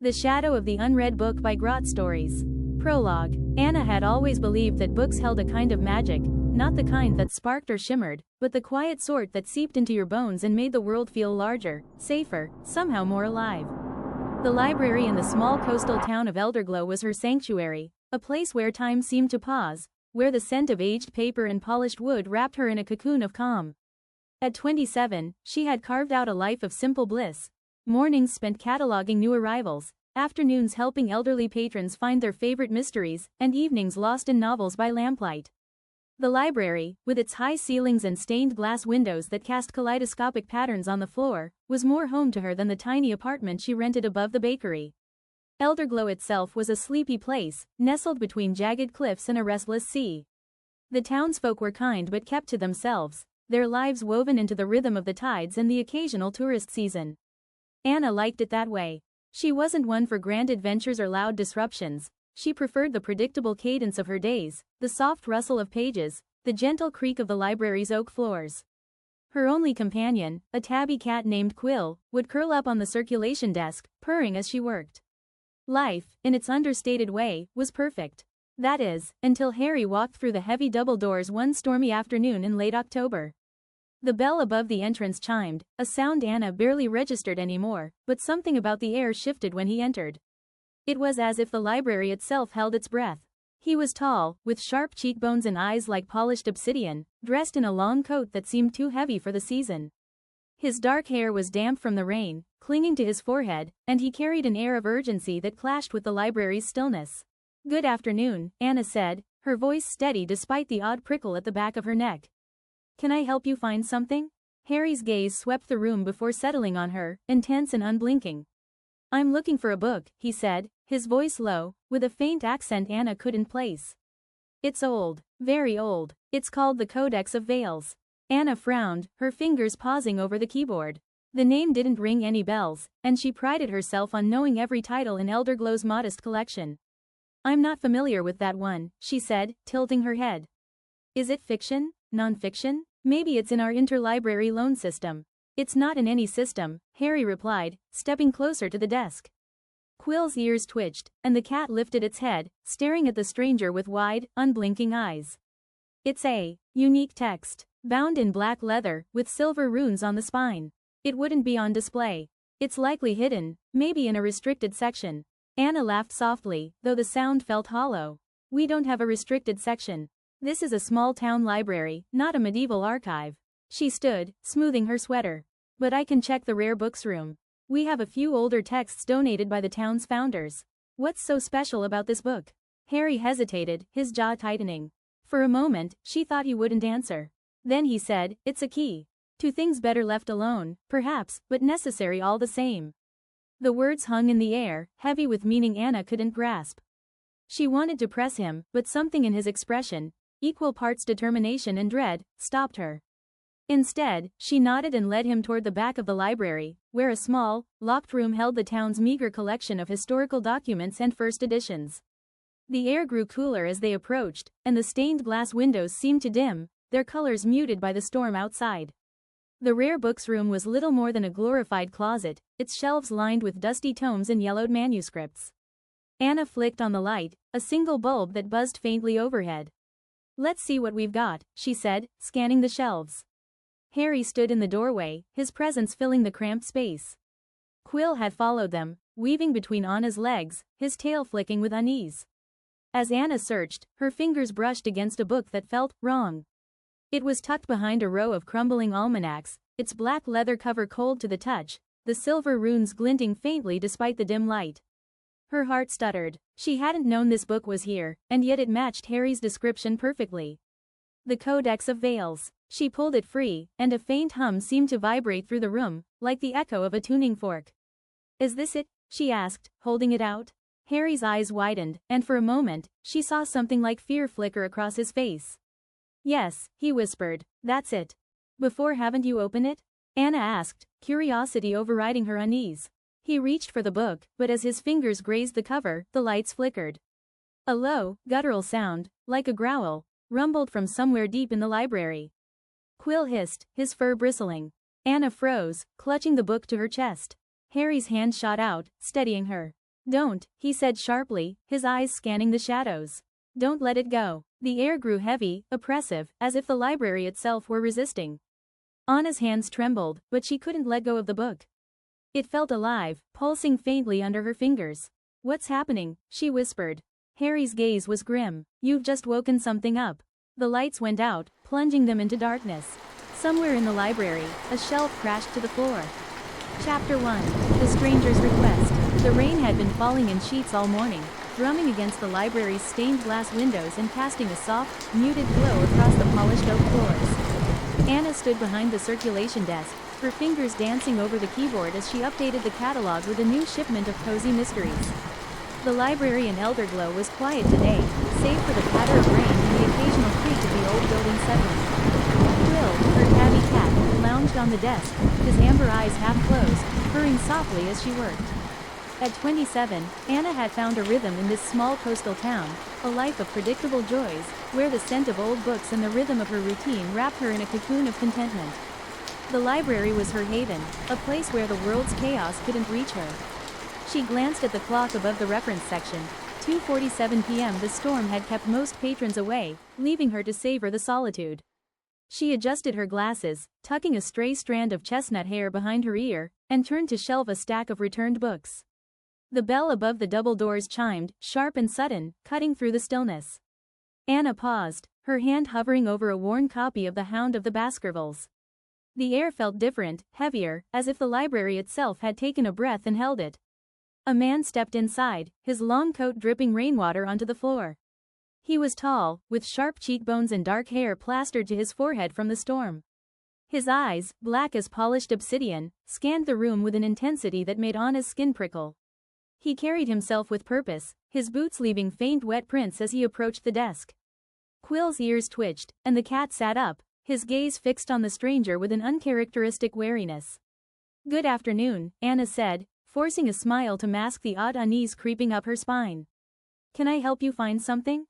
The Shadow of the Unread Book by Grot Stories. Prologue. Anna had always believed that books held a kind of magic, not the kind that sparked or shimmered, but the quiet sort that seeped into your bones and made the world feel larger, safer, somehow more alive. The library in the small coastal town of Elderglow was her sanctuary, a place where time seemed to pause, where the scent of aged paper and polished wood wrapped her in a cocoon of calm. At 27, she had carved out a life of simple bliss. Mornings spent cataloging new arrivals, afternoons helping elderly patrons find their favorite mysteries, and evenings lost in novels by lamplight. The library, with its high ceilings and stained glass windows that cast kaleidoscopic patterns on the floor, was more home to her than the tiny apartment she rented above the bakery. Elderglow itself was a sleepy place, nestled between jagged cliffs and a restless sea. The townsfolk were kind but kept to themselves, their lives woven into the rhythm of the tides and the occasional tourist season. Anna liked it that way. She wasn't one for grand adventures or loud disruptions. She preferred the predictable cadence of her days, the soft rustle of pages, the gentle creak of the library's oak floors. Her only companion, a tabby cat named Quill, would curl up on the circulation desk, purring as she worked. Life, in its understated way, was perfect. That is, until Harry walked through the heavy double doors one stormy afternoon in late October. The bell above the entrance chimed, a sound Anna barely registered anymore, but something about the air shifted when he entered. It was as if the library itself held its breath. He was tall, with sharp cheekbones and eyes like polished obsidian, dressed in a long coat that seemed too heavy for the season. His dark hair was damp from the rain, clinging to his forehead, and he carried an air of urgency that clashed with the library's stillness. "Good afternoon," Anna said, her voice steady despite the odd prickle at the back of her neck. "Can I help you find something?" Harry's gaze swept the room before settling on her, intense and unblinking. "I'm looking for a book," he said, his voice low, with a faint accent Anna couldn't place. "It's old, very old. It's called the Codex of Veils." Anna frowned, her fingers pausing over the keyboard. The name didn't ring any bells, and she prided herself on knowing every title in Elderglow's modest collection. "I'm not familiar with that one," she said, tilting her head. "Is it fiction? Non-fiction? Maybe it's in our interlibrary loan system." "It's not in any system," Harry replied, stepping closer to the desk. Quill's ears twitched, and the cat lifted its head, staring at the stranger with wide, unblinking eyes. "It's a unique text, bound in black leather, with silver runes on the spine. It wouldn't be on display. It's likely hidden, maybe in a restricted section." Anna laughed softly, though the sound felt hollow. "We don't have a restricted section. This is a small town library, not a medieval archive." She stood, smoothing her sweater. "But I can check the rare books room. We have a few older texts donated by the town's founders." "What's so special about this book?" Harry hesitated, his jaw tightening. For a moment, she thought he wouldn't answer. Then he said, "It's a key to things better left alone, perhaps, but necessary all the same." The words hung in the air, heavy with meaning Anna couldn't grasp. She wanted to press him, but something in his expression, equal parts determination and dread, stopped her. Instead, she nodded and led him toward the back of the library, where a small, locked room held the town's meager collection of historical documents and first editions. The air grew cooler as they approached, and the stained glass windows seemed to dim, their colors muted by the storm outside. The rare books room was little more than a glorified closet, its shelves lined with dusty tomes and yellowed manuscripts. Anna flicked on the light, a single bulb that buzzed faintly overhead. "Let's see what we've got," she said, scanning the shelves. Harry stood in the doorway, his presence filling the cramped space. Quill had followed them, weaving between Anna's legs, his tail flicking with unease. As Anna searched, her fingers brushed against a book that felt wrong. It was tucked behind a row of crumbling almanacs, its black leather cover cold to the touch, the silver runes glinting faintly despite the dim light. Her heart stuttered. She hadn't known this book was here, and yet it matched Harry's description perfectly. The Codex of Veils. She pulled it free, and a faint hum seemed to vibrate through the room, like the echo of a tuning fork. "Is this it?" she asked, holding it out. Harry's eyes widened, and for a moment, she saw something like fear flicker across his face. "Yes," he whispered, "that's it." "Before haven't you opened it?" Anna asked, curiosity overriding her unease. He reached for the book, but as his fingers grazed the cover, the lights flickered. A low, guttural sound, like a growl, rumbled from somewhere deep in the library. Quill hissed, his fur bristling. Anna froze, clutching the book to her chest. Harry's hand shot out, steadying her. Don't, he said sharply, his eyes scanning the shadows. Don't let it go. The air grew heavy, oppressive, as if the library itself were resisting. Anna's hands trembled, but she couldn't let go of the book. It felt alive, pulsing faintly under her fingers. What's happening? She whispered. Harry's gaze was grim. You've just woken something up. The lights went out, plunging them into darkness. Somewhere in the library, a shelf crashed to the floor. Chapter 1. The Stranger's Request. The rain had been falling in sheets all morning, drumming against the library's stained glass windows and casting a soft, muted glow across the polished oak floors. Anna stood behind the circulation desk, her fingers dancing over the keyboard as she updated the catalog with a new shipment of cozy mysteries. The library in Elderglow was quiet today, save for the patter of rain and the occasional creak of the old building settling. Quill, her tabby cat, lounged on the desk, his amber eyes half closed, purring softly as she worked. At 27, Anna had found a rhythm in this small coastal town, a life of predictable joys, where the scent of old books and the rhythm of her routine wrapped her in a cocoon of contentment. The library was her haven, a place where the world's chaos couldn't reach her. She glanced at the clock above the reference section. 2:47 p.m. The storm had kept most patrons away, leaving her to savor the solitude. She adjusted her glasses, tucking a stray strand of chestnut hair behind her ear, and turned to shelve a stack of returned books. The bell above the double doors chimed, sharp and sudden, cutting through the stillness. Anna paused, her hand hovering over a worn copy of The Hound of the Baskervilles. The air felt different, heavier, as if the library itself had taken a breath and held it. A man stepped inside, his long coat dripping rainwater onto the floor. He was tall, with sharp cheekbones and dark hair plastered to his forehead from the storm. His eyes, black as polished obsidian, scanned the room with an intensity that made Anna's skin prickle. He carried himself with purpose, his boots leaving faint wet prints as he approached the desk. Quill's ears twitched, and the cat sat up, his gaze fixed on the stranger with an uncharacteristic wariness. Good afternoon, Anna said, forcing a smile to mask the odd unease creeping up her spine. Can I help you find something?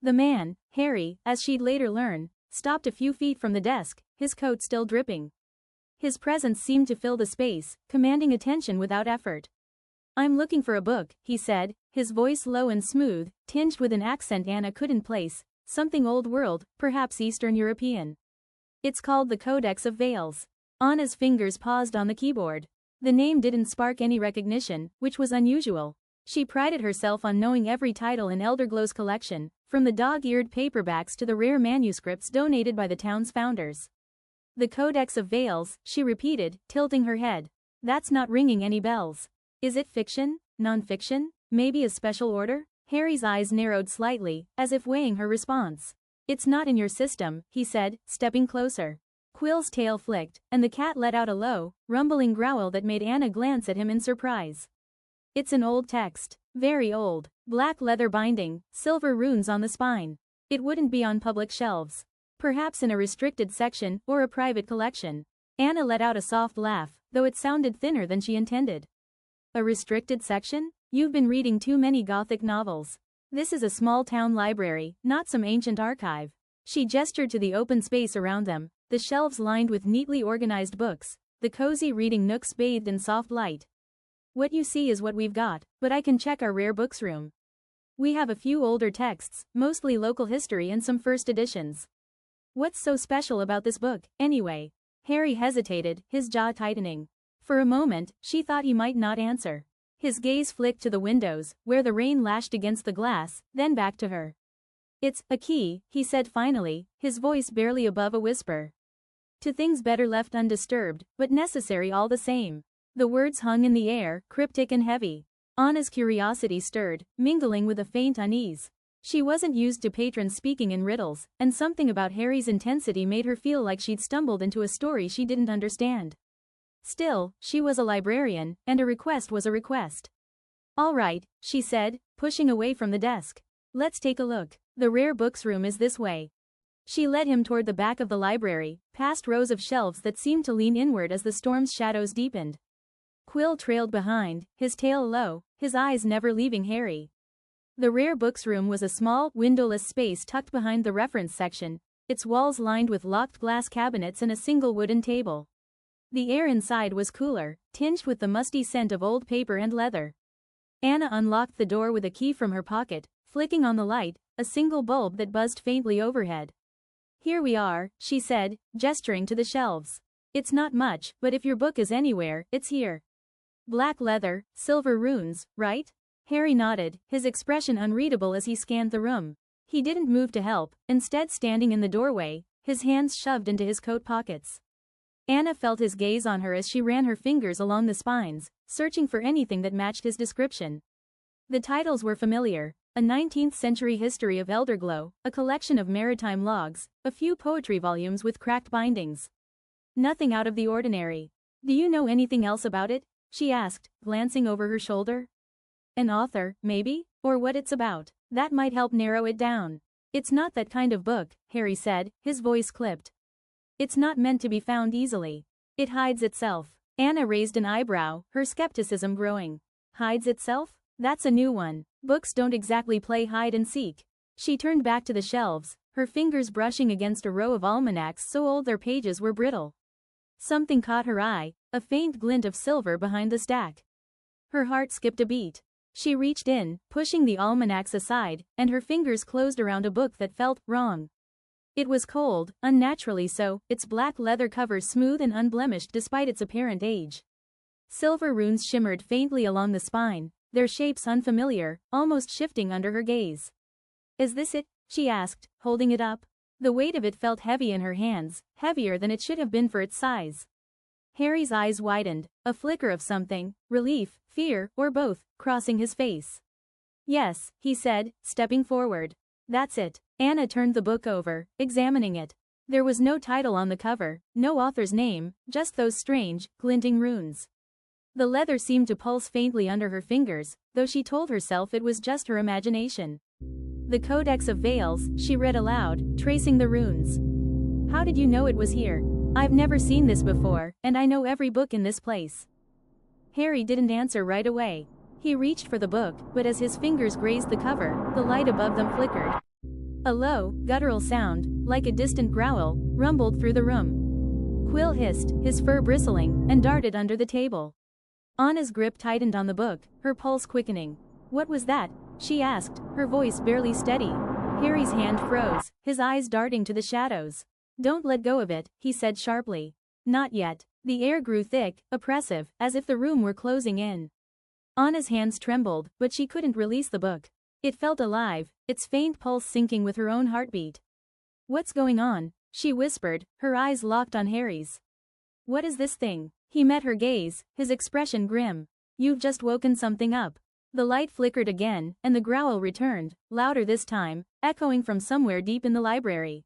The man, Harry, as she'd later learn, stopped a few feet from the desk, his coat still dripping. His presence seemed to fill the space, commanding attention without effort. I'm looking for a book, he said, his voice low and smooth, tinged with an accent Anna couldn't place, something old world, perhaps Eastern European. It's called the Codex of Veils. Anna's fingers paused on the keyboard. The name didn't spark any recognition, which was unusual. She prided herself on knowing every title in Elderglow's collection, from the dog-eared paperbacks to the rare manuscripts donated by the town's founders. The Codex of Veils, she repeated, tilting her head. That's not ringing any bells. Is it fiction? Non-fiction? Maybe a special order? Harry's eyes narrowed slightly, as if weighing her response. It's not in your system, he said, stepping closer. Quill's tail flicked, and the cat let out a low, rumbling growl that made Anna glance at him in surprise. It's an old text. Very old. Black leather binding, silver runes on the spine. It wouldn't be on public shelves. Perhaps in a restricted section, or a private collection. Anna let out a soft laugh, though it sounded thinner than she intended. A restricted section? You've been reading too many Gothic novels. This is a small-town library, not some ancient archive. She gestured to the open space around them, the shelves lined with neatly organized books, the cozy reading nooks bathed in soft light. What you see is what we've got, but I can check our rare books room. We have a few older texts, mostly local history and some first editions. What's so special about this book, anyway? Harry hesitated, his jaw tightening. For a moment, she thought he might not answer. His gaze flicked to the windows, where the rain lashed against the glass, then back to her. It's a key, he said finally, his voice barely above a whisper. To things better left undisturbed, but necessary all the same. The words hung in the air, cryptic and heavy. Anna's curiosity stirred, mingling with a faint unease. She wasn't used to patrons speaking in riddles, and something about Harry's intensity made her feel like she'd stumbled into a story she didn't understand. Still, she was a librarian, and a request was a request. All right, she said, pushing away from the desk. Let's take a look. The rare books room is this way. She led him toward the back of the library, past rows of shelves that seemed to lean inward as the storm's shadows deepened. Quill trailed behind, his tail low, his eyes never leaving Harry. The rare books room was a small, windowless space tucked behind the reference section, its walls lined with locked glass cabinets and a single wooden table. The air inside was cooler, tinged with the musty scent of old paper and leather. Anna unlocked the door with a key from her pocket, flicking on the light, a single bulb that buzzed faintly overhead. "Here we are," she said, gesturing to the shelves. "It's not much, but if your book is anywhere, it's here. Black leather, silver runes, right?" Harry nodded, his expression unreadable as he scanned the room. He didn't move to help, instead standing in the doorway, his hands shoved into his coat pockets. Anna felt his gaze on her as she ran her fingers along the spines, searching for anything that matched his description. The titles were familiar: a 19th-century history of Elderglow, a collection of maritime logs, a few poetry volumes with cracked bindings. Nothing out of the ordinary. "Do you know anything else about it?" she asked, glancing over her shoulder. "An author, maybe? Or what it's about? That might help narrow it down." "It's not that kind of book," Harry said, his voice clipped. "It's not meant to be found easily. It hides itself." Anna raised an eyebrow, her skepticism growing. "Hides itself? That's a new one. Books don't exactly play hide and seek." She turned back to the shelves, her fingers brushing against a row of almanacs so old their pages were brittle. Something caught her eye, a faint glint of silver behind the stack. Her heart skipped a beat. She reached in, pushing the almanacs aside, and her fingers closed around a book that felt wrong. It was cold, unnaturally so, its black leather cover smooth and unblemished despite its apparent age. Silver runes shimmered faintly along the spine, their shapes unfamiliar, almost shifting under her gaze. "Is this it?" she asked, holding it up. The weight of it felt heavy in her hands, heavier than it should have been for its size. Harry's eyes widened, a flicker of something, relief, fear, or both, crossing his face. "Yes," he said, stepping forward. "That's it." Anna turned the book over, examining it. There was no title on the cover, no author's name, just those strange, glinting runes. The leather seemed to pulse faintly under her fingers, though she told herself it was just her imagination. "The Codex of Veils," she read aloud, tracing the runes. "How did you know it was here? I've never seen this before, and I know every book in this place." Harry didn't answer right away. He reached for the book, but as his fingers grazed the cover, the light above them flickered. A low, guttural sound, like a distant growl, rumbled through the room. Quill hissed, his fur bristling, and darted under the table. Anna's grip tightened on the book, her pulse quickening. "What was that?" she asked, her voice barely steady. Harry's hand froze, his eyes darting to the shadows. "Don't let go of it," he said sharply. "Not yet." The air grew thick, oppressive, as if the room were closing in. Anna's hands trembled, but she couldn't release the book. It felt alive, its faint pulse syncing with her own heartbeat. "What's going on?" she whispered, her eyes locked on Harry's. "What is this thing?" He met her gaze, his expression grim. "You've just woken something up." The light flickered again, and the growl returned, louder this time, echoing from somewhere deep in the library.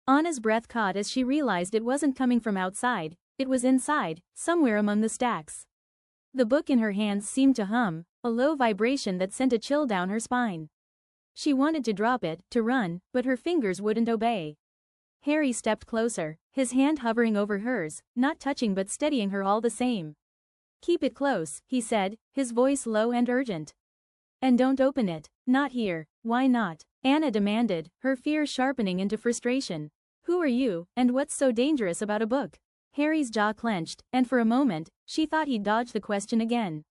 Anna's breath caught as she realized it wasn't coming from outside, it was inside, somewhere among the stacks. The book in her hands seemed to hum, a low vibration that sent a chill down her spine. She wanted to drop it, to run, but her fingers wouldn't obey. Harry stepped closer, his hand hovering over hers, not touching but steadying her all the same. "Keep it close," he said, his voice low and urgent. "And don't open it." "Not here." "Why not?" Anna demanded, her fear sharpening into frustration. "Who are you, and what's so dangerous about a book?" Harry's jaw clenched, and for a moment, she thought he'd dodge the question again.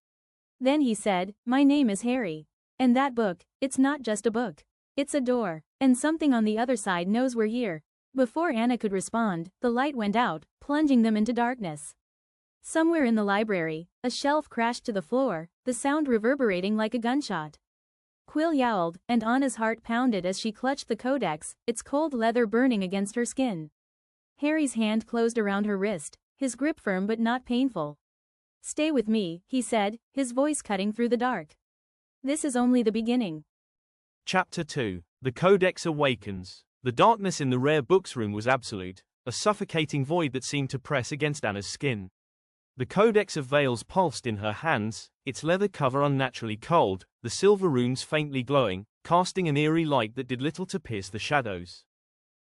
Then he said, "My name is Harry. And that book, it's not just a book. It's a door, and something on the other side knows we're here." Before Anna could respond, the light went out, plunging them into darkness. Somewhere in the library, a shelf crashed to the floor, the sound reverberating like a gunshot. Quill yowled, and Anna's heart pounded as she clutched the codex, its cold leather burning against her skin. Harry's hand closed around her wrist, his grip firm but not painful. "Stay with me," he said, his voice cutting through the dark. "This is only the beginning." Chapter 2. The Codex Awakens. The darkness in the rare books room was absolute, a suffocating void that seemed to press against Anna's skin. The Codex of Veils pulsed in her hands, its leather cover unnaturally cold, the silver runes faintly glowing, casting an eerie light that did little to pierce the shadows.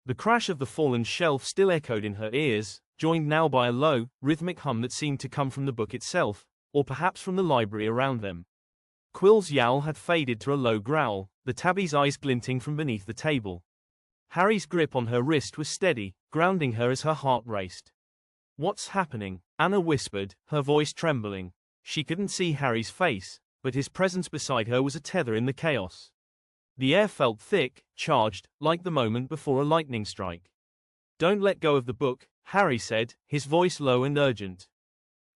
The crash of the fallen shelf still echoed in her ears, joined now by a low, rhythmic hum that seemed to come from the book itself, or perhaps from the library around them. Quill's yowl had faded to a low growl, the tabby's eyes glinting from beneath the table. Harry's grip on her wrist was steady, grounding her as her heart raced. "What's happening?" Anna whispered, her voice trembling. She couldn't see Harry's face, but his presence beside her was a tether in the chaos. The air felt thick, charged, like the moment before a lightning strike. "Don't let go of the book," Harry said, his voice low and urgent.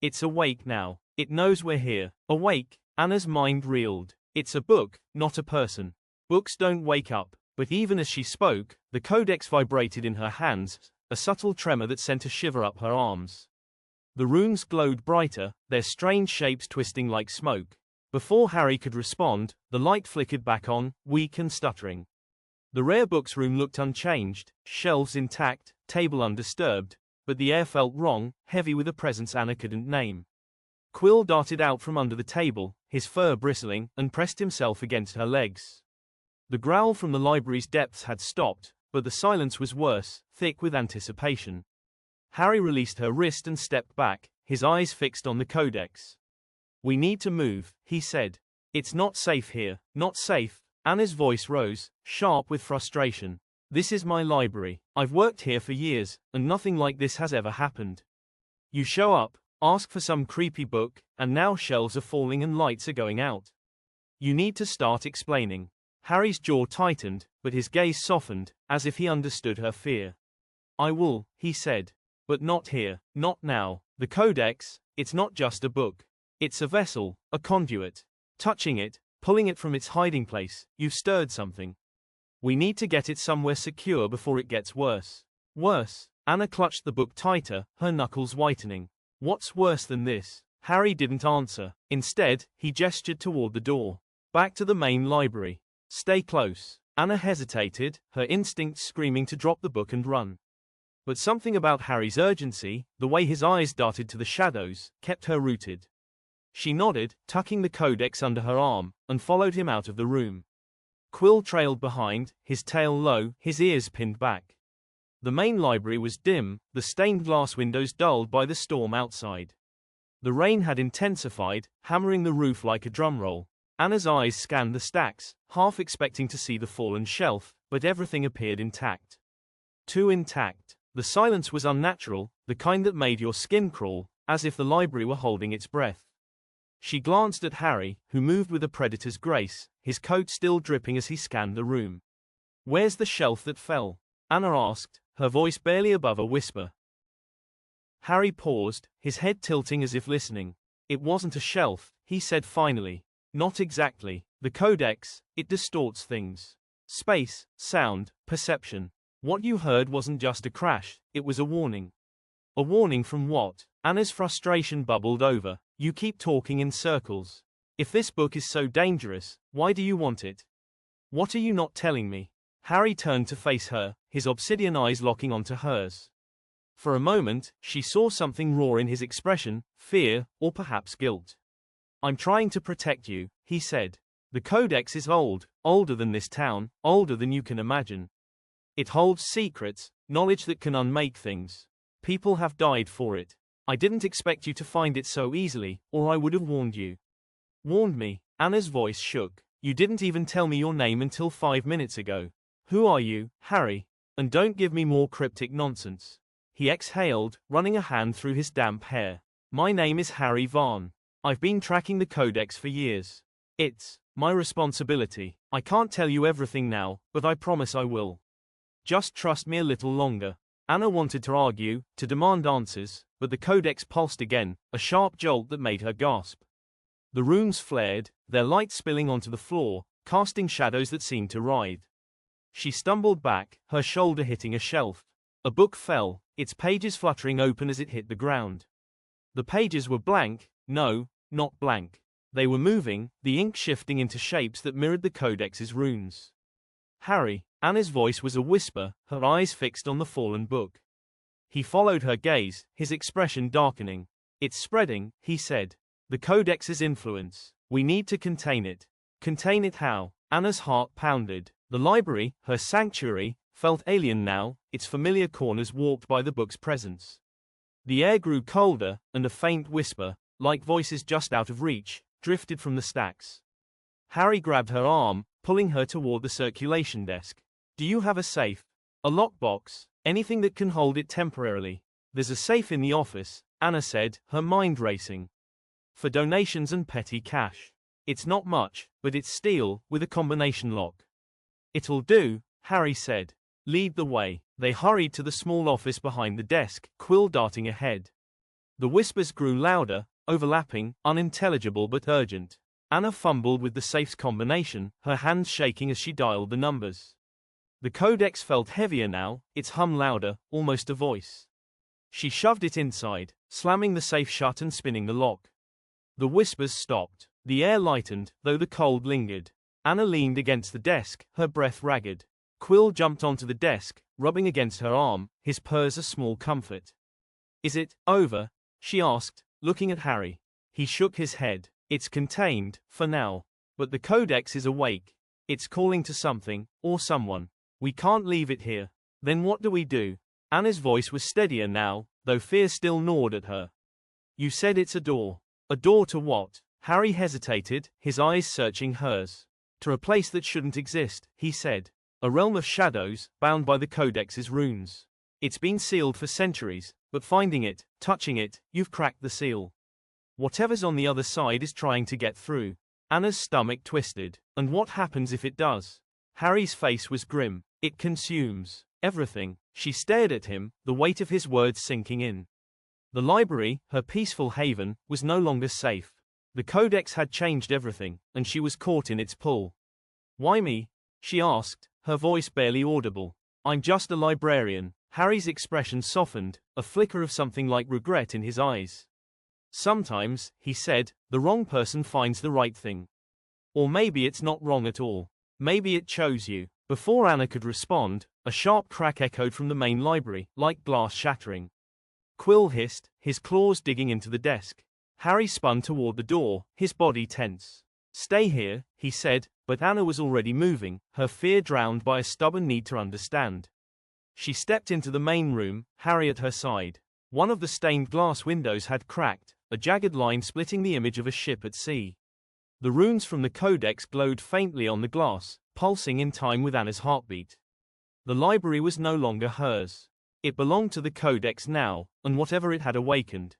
"It's awake now. It knows we're here." Awake? Anna's mind reeled. It's a book, not a person. Books don't wake up. But even as she spoke, the Codex vibrated in her hands, a subtle tremor that sent a shiver up her arms. The runes glowed brighter, their strange shapes twisting like smoke. Before Harry could respond, the light flickered back on, weak and stuttering. The rare books room looked unchanged, shelves intact, table undisturbed, but the air felt wrong, heavy with a presence Anna couldn't name. Quill darted out from under the table, his fur bristling, and pressed himself against her legs. The growl from the library's depths had stopped, but the silence was worse, thick with anticipation. Harry released her wrist and stepped back, his eyes fixed on the Codex. "We need to move," he said. "It's not safe here, not safe." Anna's voice rose, sharp with frustration. "This is my library. I've worked here for years, and nothing like this has ever happened. You show up, ask for some creepy book, and now shelves are falling and lights are going out. You need to start explaining." Harry's jaw tightened, but his gaze softened, as if he understood her fear. "I will," he said. "But not here, not now. The Codex, it's not just a book. It's a vessel, a conduit. Touching it, pulling it from its hiding place, you've stirred something. We need to get it somewhere secure before it gets worse." "Worse?" Anna clutched the book tighter, her knuckles whitening. "What's worse than this?" Harry didn't answer. Instead, he gestured toward the door. "Back to the main library. Stay close." Anna hesitated, her instincts screaming to drop the book and run. But something about Harry's urgency, the way his eyes darted to the shadows, kept her rooted. She nodded, tucking the Codex under her arm, and followed him out of the room. Quill trailed behind, his tail low, his ears pinned back. The main library was dim, the stained glass windows dulled by the storm outside. The rain had intensified, hammering the roof like a drumroll. Anna's eyes scanned the stacks, half expecting to see the fallen shelf, but everything appeared intact. Too intact. The silence was unnatural, the kind that made your skin crawl, as if the library were holding its breath. She glanced at Harry, who moved with a predator's grace, his coat still dripping as he scanned the room. "Where's the shelf that fell?" Anna asked, her voice barely above a whisper. Harry paused, his head tilting as if listening. "It wasn't a shelf," he said finally. "Not exactly. The Codex, it distorts things. Space, sound, perception. What you heard wasn't just a crash, it was a warning." "A warning from what?" Anna's frustration bubbled over. "You keep talking in circles. If this book is so dangerous, why do you want it? What are you not telling me?" Harry turned to face her, his obsidian eyes locking onto hers. For a moment, she saw something raw in his expression, fear, or perhaps guilt. "I'm trying to protect you," he said. "The Codex is old, older than this town, older than you can imagine. It holds secrets, knowledge that can unmake things. People have died for it. I didn't expect you to find it so easily, or I would have warned you." "Warned me?" Anna's voice shook. "You didn't even tell me your name until 5 minutes ago. Who are you, Harry? And don't give me more cryptic nonsense." He exhaled, running a hand through his damp hair. "My name is Harry Vaughn. I've been tracking the Codex for years. It's my responsibility. I can't tell you everything now, but I promise I will. Just trust me a little longer." Anna wanted to argue, to demand answers, but the Codex pulsed again, a sharp jolt that made her gasp. The rooms flared, their light spilling onto the floor, casting shadows that seemed to writhe. She stumbled back, her shoulder hitting a shelf. A book fell, its pages fluttering open as it hit the ground. The pages were blank, no, not blank. They were moving, the ink shifting into shapes that mirrored the Codex's runes. "Harry," Anna's voice was a whisper, her eyes fixed on the fallen book. He followed her gaze, his expression darkening. "It's spreading," he said. "The Codex's influence. We need to contain it." Contain it how? Anna's heart pounded. The library, her sanctuary, felt alien now, its familiar corners warped by the book's presence. The air grew colder, and a faint whisper, like voices just out of reach, drifted from the stacks. Harry grabbed her arm, pulling her toward the circulation desk. "Do you have a safe? A lockbox? Anything that can hold it temporarily?" "There's a safe in the office," Anna said, her mind racing. "For donations and petty cash. It's not much, but it's steel, with a combination lock. It'll do, Harry said. Lead the way. They hurried to the small office behind the desk, Quill darting ahead. The whispers grew louder, overlapping, unintelligible but urgent. Anna fumbled with the safe's combination, her hands shaking as she dialed the numbers. The codex felt heavier now, its hum louder, almost a voice. She shoved it inside, slamming the safe shut and spinning the lock. The whispers stopped. The air lightened, though the cold lingered. Anna leaned against the desk, her breath ragged. Quill jumped onto the desk, rubbing against her arm, his purrs a small comfort. Is it over? She asked, looking at Harry. He shook his head. It's contained, for now. But the codex is awake. It's calling to something, or someone. We can't leave it here. Then what do we do? Anna's voice was steadier now, though fear still gnawed at her. You said it's a door. A door to what? Harry hesitated, his eyes searching hers. To a place that shouldn't exist, he said. A realm of shadows, bound by the Codex's runes. It's been sealed for centuries, but finding it, touching it, you've cracked the seal. Whatever's on the other side is trying to get through. Anna's stomach twisted. And what happens if it does? Harry's face was grim. It consumes everything. She stared at him, the weight of his words sinking in. The library, her peaceful haven, was no longer safe. The Codex had changed everything, and she was caught in its pull. Why me? She asked, her voice barely audible. I'm just a librarian. Harry's expression softened, a flicker of something like regret in his eyes. Sometimes, he said, the wrong person finds the right thing. Or maybe it's not wrong at all. Maybe it chose you. Before Anna could respond, a sharp crack echoed from the main library, like glass shattering. Quill hissed, his claws digging into the desk. Harry spun toward the door, his body tense. Stay here, he said, but Anna was already moving, her fear drowned by a stubborn need to understand. She stepped into the main room, Harry at her side. One of the stained glass windows had cracked, a jagged line splitting the image of a ship at sea. The runes from the Codex glowed faintly on the glass, pulsing in time with Anna's heartbeat. The library was no longer hers. It belonged to the Codex now, and whatever it had awakened.